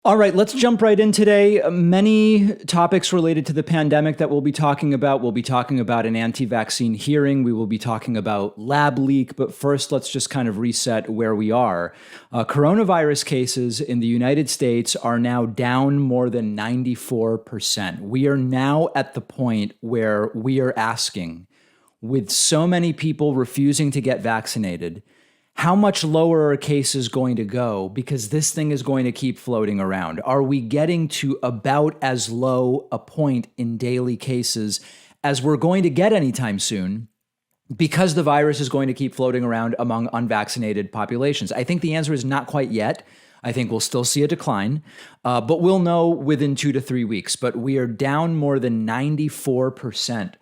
All right, let's jump right in today. Many topics related to the pandemic that we'll be talking about. We'll be talking about an anti-vaccine hearing. We will be talking about lab leak. But first, let's just kind of reset where we are. Coronavirus cases in the United States are now down more than 94%. We are now at the point where we are asking, with so many people refusing to get vaccinated, how much lower are cases going to go? Because this thing is going to keep floating around. Are we getting to about as low a point in daily cases as we're going to get anytime soon? Because the virus is going to keep floating around among unvaccinated populations? I think the answer is not quite yet. I think we'll still see a decline, but we'll know within 2 to 3 weeks. But we are down more than 94%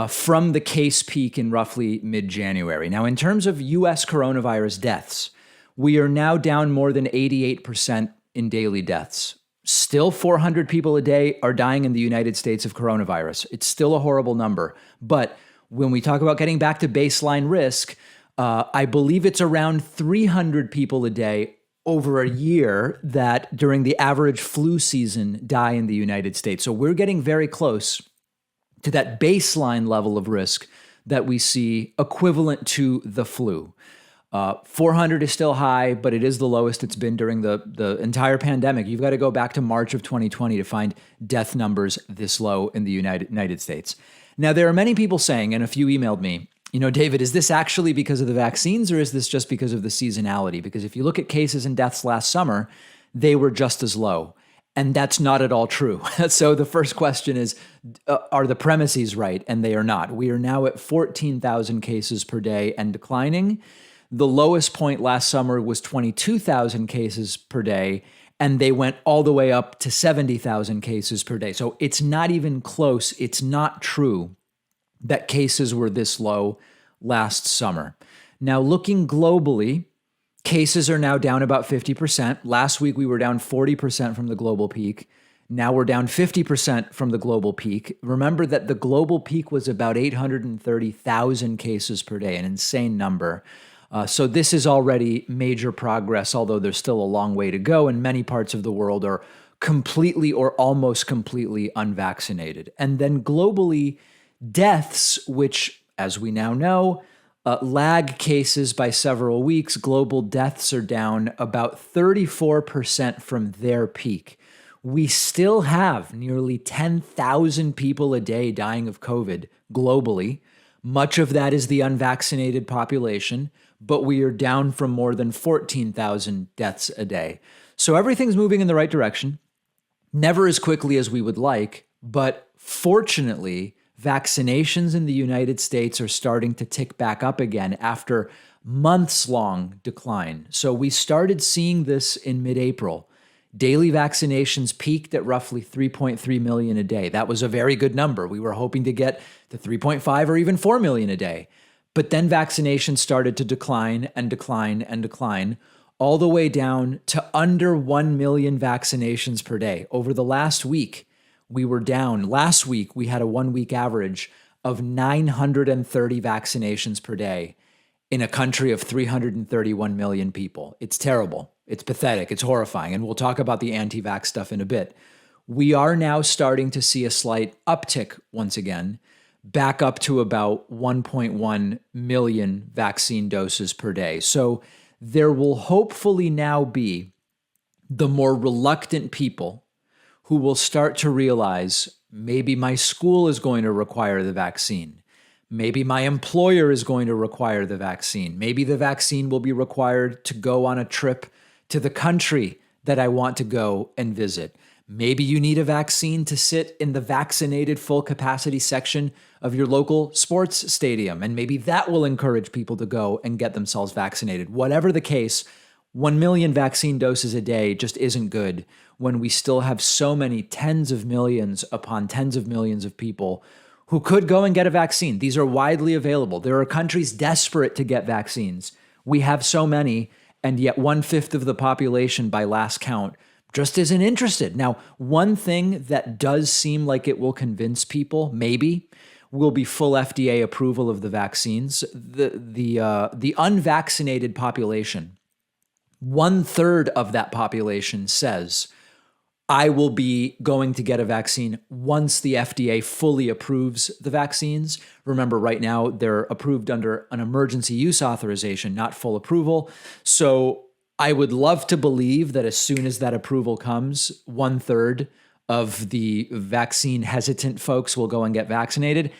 from the case peak in roughly mid-January. Now, in terms of U.S. coronavirus deaths, we are now down more than 88% in daily deaths. Still 400 people a day are dying in the United States of coronavirus. It's still a horrible number. But when we talk about getting back to baseline risk, I believe it's around 300 people a day over a year that during the average flu season die in the United States. So we're getting very close to that baseline level of risk that we see equivalent to the flu. 400 is still high, but it is the lowest it's been during the entire pandemic. You've got to go back to March of 2020 to find death numbers this low in the United States. Now, there are many people saying, and a few emailed me, David, is this actually because of the vaccines or is this just because of the seasonality? Because if you look at cases and deaths last summer, they were just as low. And that's not at all true. So the first question is, are the premises right? And they are not. We are now at 14,000 cases per day and declining. The lowest point last summer was 22,000 cases per day, and they went all the way up to 70,000 cases per day. So it's not even close. It's not true that cases were this low last summer. Now, looking globally, cases are now down about 50%. Last week, we were down 40% from the global peak. Now we're down 50% from the global peak. Remember that the global peak was about 830,000 cases per day, an insane number. So this is already major progress, although there's still a long way to go, and many parts of the world are completely or almost completely unvaccinated. And then globally, deaths, which, as we now know, lag cases by several weeks. Global deaths are down about 34% from their peak. We still have nearly 10,000 people a day dying of COVID globally. Much of that is the unvaccinated population, but we are down from more than 14,000 deaths a day. So everything's moving in the right direction, never as quickly as we would like, but fortunately, vaccinations in the United States are starting to tick back up again after months-long decline. So we started seeing this in mid-April. Daily vaccinations peaked at roughly 3.3 million a day. That was a very good number. We were hoping to get to 3.5 or even 4 million a day. But then vaccinations started to decline and decline and decline, all the way down to under 1 million vaccinations per day. Over the last week, we were down. Last week, we had a 1-week average of 930 vaccinations per day in a country of 331 million people. It's terrible. It's pathetic. It's horrifying. And we'll talk about the anti-vax stuff in a bit. We are now starting to see a slight uptick once again, back up to about 1.1 million vaccine doses per day. So there will hopefully now be the more reluctant people who will start to realize maybe my school is going to require the vaccine. Maybe my employer is going to require the vaccine. Maybe the vaccine will be required to go on a trip to the country that I want to go and visit. Maybe you need a vaccine to sit in the vaccinated full capacity section of your local sports stadium, and maybe that will encourage people to go and get themselves vaccinated. Whatever the case, 1 million vaccine doses a day just isn't good when we still have so many tens of millions upon tens of millions of people who could go and get a vaccine. These are widely available. There are countries desperate to get vaccines. We have so many, and yet 1/5 of the population by last count just isn't interested. Now, one thing that does seem like it will convince people, maybe, will be full FDA approval of the vaccines. The unvaccinated population, 1/3 of that population says, I will be going to get a vaccine once the FDA fully approves the vaccines. Remember, right now, they're approved under an emergency use authorization, not full approval. So I would love to believe that as soon as that approval comes, 1/3 of the vaccine hesitant folks will go and get vaccinated.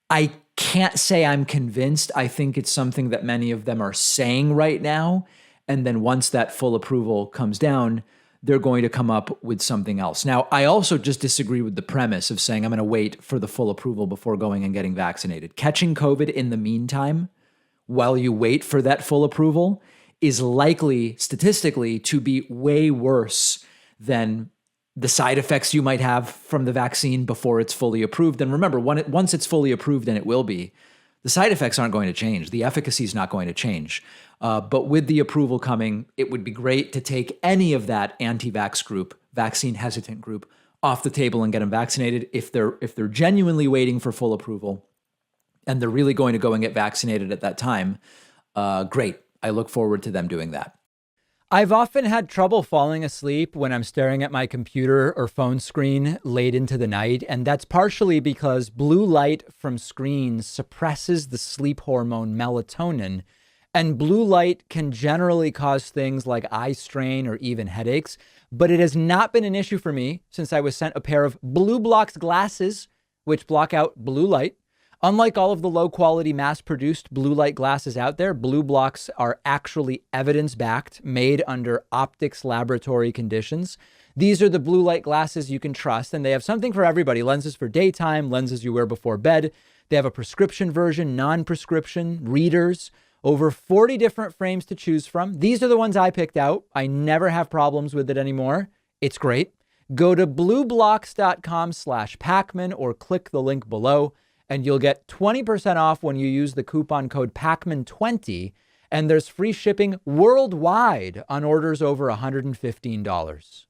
I can't say I'm convinced. I think it's something that many of them are saying right now. And then once that full approval comes down, they're going to come up with something else. Now, I also just disagree with the premise of saying I'm going to wait for the full approval before going and getting vaccinated. Catching COVID in the meantime, while you wait for that full approval, is likely statistically to be way worse than the side effects you might have from the vaccine before it's fully approved. And remember, once it's fully approved, and it will be, the side effects aren't going to change. The efficacy is not going to change. But with the approval coming, it would be great to take any of that anti-vax group, vaccine hesitant group, off the table and get them vaccinated. If they're genuinely waiting for full approval and they're really going to go and get vaccinated at that time, great. I look forward to them doing that. I've often had trouble falling asleep when I'm staring at my computer or phone screen late into the night, and that's partially because blue light from screens suppresses the sleep hormone melatonin, and blue light can generally cause things like eye strain or even headaches, but it has not been an issue for me since I was sent a pair of Blue Blox glasses, which block out blue light. Unlike all of the low-quality, mass-produced blue light glasses out there, Blue Blox are actually evidence-backed, made under optics laboratory conditions. These are the blue light glasses you can trust, and they have something for everybody. Lenses for daytime, lenses you wear before bed. They have a prescription version, non-prescription, readers, over 40 different frames to choose from. These are the ones I picked out. I never have problems with it anymore. It's great. Go to blueblox.com/Pakman or click the link below, and you'll get 20% off when you use the coupon code Pakman20, and there's free shipping worldwide on orders over $115.